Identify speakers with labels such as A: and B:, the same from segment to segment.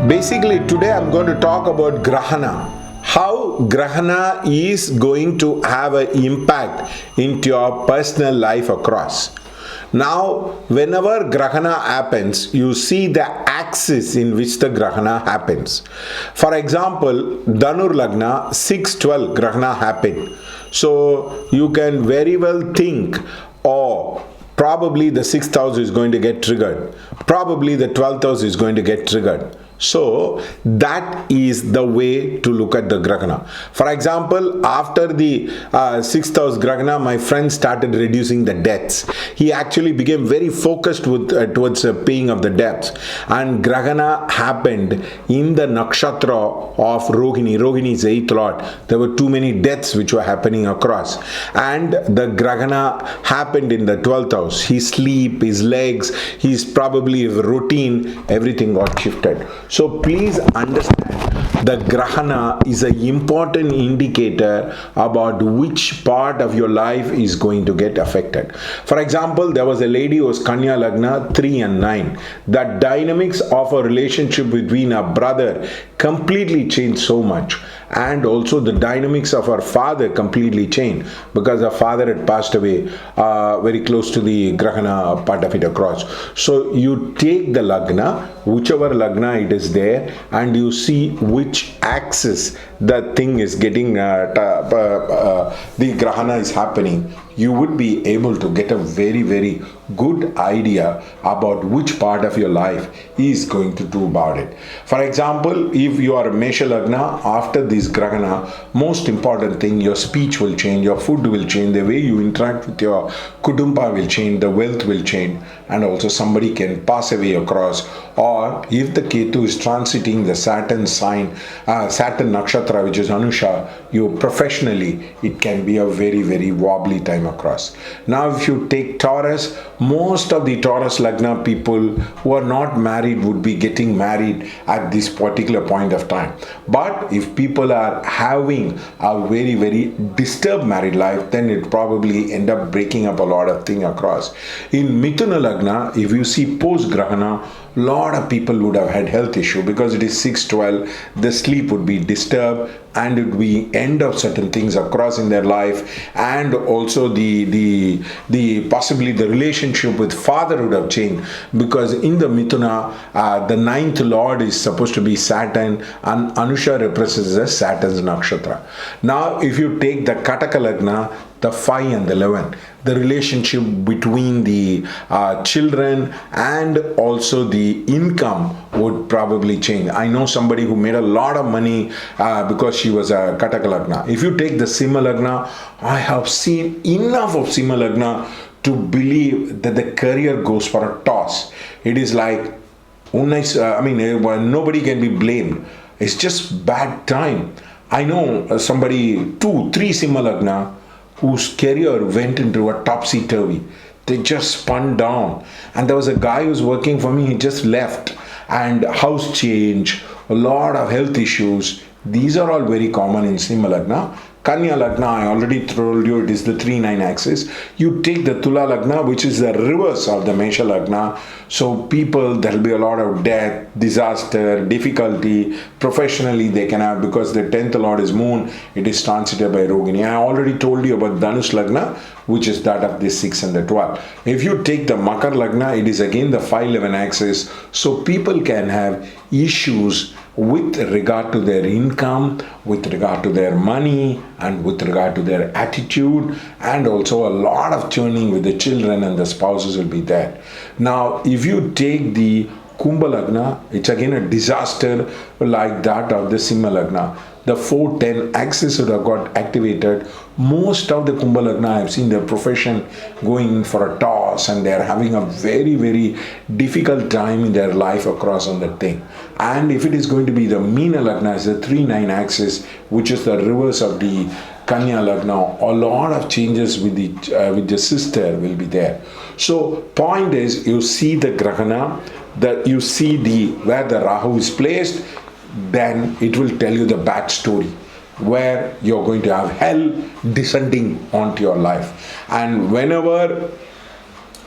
A: Basically, today I'm going to talk about Grahana. How Grahana is going to have an impact into your personal life across. Now, whenever Grahana happens, you see the axis in which the Grahana happens. For example, Dhanur Lagna 6/12 Grahana happened. So, you can very well think, oh, probably the 6th house is going to get triggered. Probably the 12th house is going to get triggered. So that is the way to look at the Grahana. For example, after the 6th house Grahana, my friend started reducing the debts. He actually became very focused with towards paying of the debts. And Grahana happened in the nakshatra of Rohini. Rohini is 8th lord. There were too many debts which were happening across. And the Grahana happened in the 12th house. His sleep, his legs, his probably routine, everything got shifted. So please understand, the Grahana is an important indicator about which part of your life is going to get affected. For example, there was a lady who was Kanya Lagna 3 and 9. The dynamics of a relationship between a brother completely changed so much. And also the dynamics of her father completely changed because her father had passed away very close to the Grahana part of it across. So you take the Lagna, whichever Lagna it is there, and you see which axis the thing is getting, the Grahana is happening. You would be able to get a very, very good idea about which part of your life is going to do about it. For example, if you are a Mesha Lagna, after this Grahana, most important thing, your speech will change, your food will change, the way you interact with your Kudumba will change, the wealth will change, and also somebody can pass away across. Or if the Ketu is transiting the Saturn sign, Saturn Nakshatra, which is Anusha, you professionally, it can be a very, very wobbly time across. Now, if you take Taurus, most of the Taurus Lagna people who are not married would be getting married at this particular point of time. But if people are having a very, very disturbed married life, then it probably end up breaking up a lot of things across. In Mithuna Lagna, if you see post Grahana, lot of people would have had health issue because it is 6/12, the sleep would be disturbed and it would be end of certain things across in their life, and also the possibly the relationship with father would have changed because in the Mithuna, the 9th lord is supposed to be Saturn, and Anusha represents the Saturn's nakshatra. Now if you take the Kataka Lagna, the 5 and the 11, the relationship between the children and also the income would probably change. I know somebody who made a lot of money because she was a Kataka Lagna. If you take the Simha Lagna, I have seen enough of Simha Lagna to believe that the career goes for a toss. It is like, nobody can be blamed. It's just bad time. I know somebody, 2-3 Simha Lagna, whose career went into a topsy-turvy. They just spun down. And there was a guy who was working for me, he just left. And house change, a lot of health issues. These are all very common in Simha Lagna. Kanya Lagna, I already told you, it is the 3-9 axis. You take the Tula Lagna, which is the reverse of the Mesha Lagna. So people, there will be a lot of death, disaster, difficulty. Professionally, they can have, because the 10th lord is moon, it is transited by Rohini. I already told you about Dhanush Lagna, which is that of the 6 and the 12. If you take the Makar Lagna, it is again the 5-11 axis. So people can have issues with regard to their income, with regard to their money, and with regard to their attitude, and also a lot of churning with the children and the spouses will be there. Now, if you take the Kumbha Lagna, it's again a disaster like that of the Simha Lagna. The 4-10 axis would have got activated. Most of the Kumbha Lagna, I have seen their profession going for a toss and they are having a very, very difficult time in their life across on that thing. And if it is going to be the Meena Lagna, is the 3-9 axis, which is the reverse of the Kanya Lagna, a lot of changes with the sister will be there. So point is, you see the Grahana, that you see where the Rahu is placed, then it will tell you the bad story where you're going to have hell descending onto your life. And whenever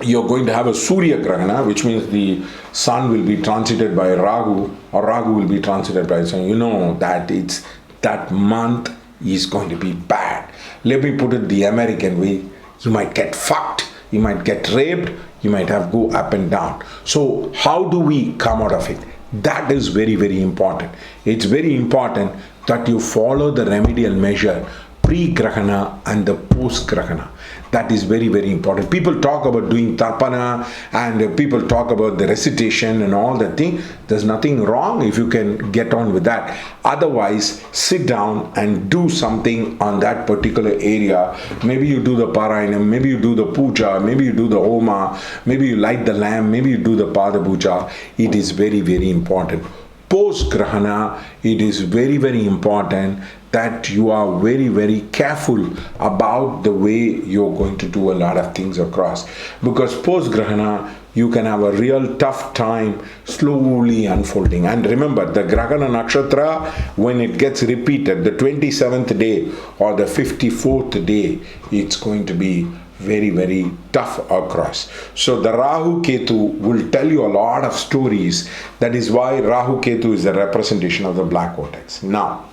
A: you're going to have a Surya Grahana, which means the sun will be transited by Rahu, or Rahu will be transited by sun. You know that it's that month is going to be bad. Let me put it the American way. You might get fucked, you might get raped, you might have go up and down. So how do we come out of it? That is very, very important. It's very important that you follow the remedial measure pre-grahana and the post-grahana. That is very, very important. People talk about doing tarpana and people talk about the recitation and all that thing. There's nothing wrong if you can get on with that. Otherwise, sit down and do something on that particular area. Maybe you do the parayanam, maybe you do the puja, maybe you do the homa, maybe you light the lamp, maybe you do the pada puja. It is very, very important. Post-grahana, it is very, very important that you are very, very careful about the way you're going to do a lot of things across. Because post-grahana, you can have a real tough time slowly unfolding. And remember, the Grahana Nakshatra, when it gets repeated, the 27th day or the 54th day, it's going to be very, very tough across. So the Rahu Ketu will tell you a lot of stories. That is why Rahu Ketu is the representation of the black vortex. Now,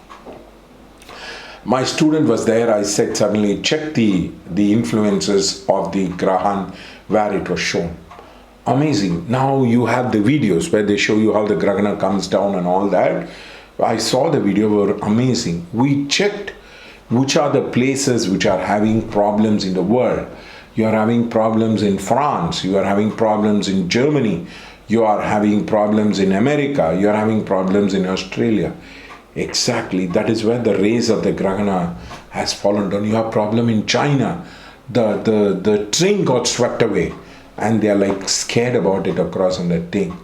A: my student was there. I said, suddenly check the influences of the Grahan where it was shown. Amazing. Now you have the videos where they show you how the Grahana comes down and all that. I saw the video, were amazing. We checked which are the places which are having problems in the world. You are having problems in France, you are having problems in Germany, you are having problems in America, you are having problems in Australia. Exactly, that is where the rays of the Grahana has fallen down. You have problem in China. The train got swept away and they are like scared about it across on that thing.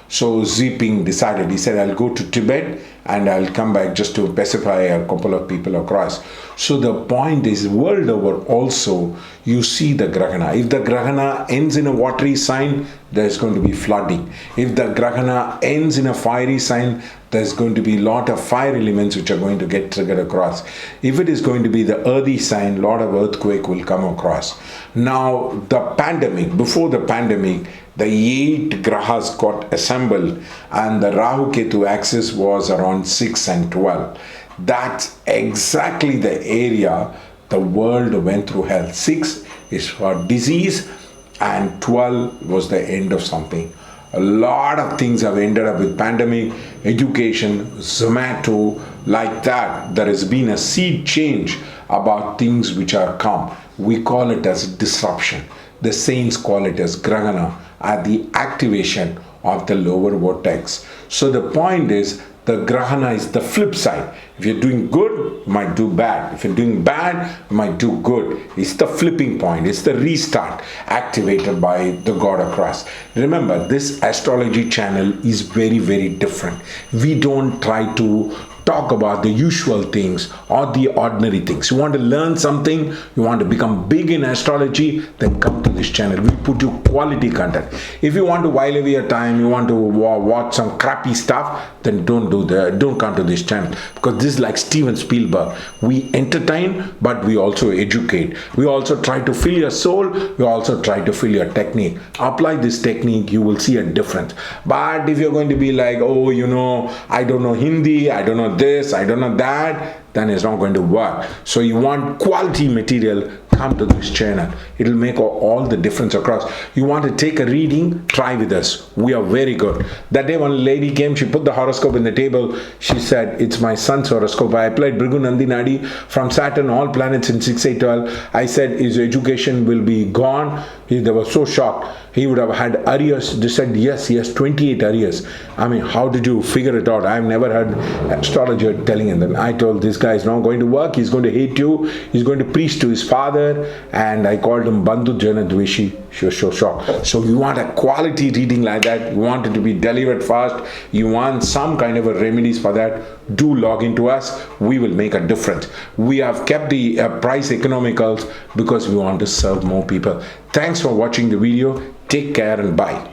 A: So Xi Jinping decided, he said, I'll go to Tibet and I'll come back just to pacify a couple of people across. So the point is, world over also, you see the Grahana. If the Grahana ends in a watery sign, there's going to be flooding. If the Grahana ends in a fiery sign, there's going to be a lot of fire elements which are going to get triggered across. If it is going to be the earthy sign, a lot of earthquake will come across. Now, the pandemic, before the pandemic, the 8 grahas got assembled and the Rahu Ketu axis was around 6 and 12. That's exactly the area the world went through hell. 6 is for disease and 12 was the end of something. A lot of things have ended up with pandemic, education, Zomato, like that. There has been a seed change about things which are come. We call it as disruption. The saints call it as Grahana, at the activation of the lower vortex. So the point is, the Grahana is the flip side. If you're doing good, you might do bad. If you're doing bad, you might do good. It's the flipping point. It's the restart activated by the God across. Remember, this astrology channel is very, very different. We don't try to talk about the usual things or the ordinary things. You want to learn something, you want to become big in astrology, then come to this channel. We put you quality content. If you want to while away your time, you want to watch some crappy stuff, then don't come to this channel, because this is like Steven Spielberg. We entertain, but we also educate. We also try to fill your soul. We also try to fill your technique. Apply this technique, you will see a difference. But if you're going to be like, oh, you know, I don't know Hindi, I don't know this, I don't know that, then it's not going to work. So you want quality material, come to this channel. It'll make all the difference across. You want to take a reading, try with us. We are very good. That day one lady came, she put the horoscope in the table. She said, it's my son's horoscope. I applied Bhrigu Nandi Nadi from Saturn, all planets in 6, 8, 12. I said his education will be gone. They were so shocked. He would have had arrears. They said, yes, he has 28 arrears. I mean, how did you figure it out? I've never heard astrologer telling him that. I told this guy is not going to work. He's going to hate you. He's going to preach to his father. And I called him Bandhu Jana Dveshi. She was so shocked. So you want a quality reading like that. You want it to be delivered fast. You want some kind of a remedies for that. Do log into us. We will make a difference. We have kept the price economicals because we want to serve more people. Thanks for watching the video. Take care and bye.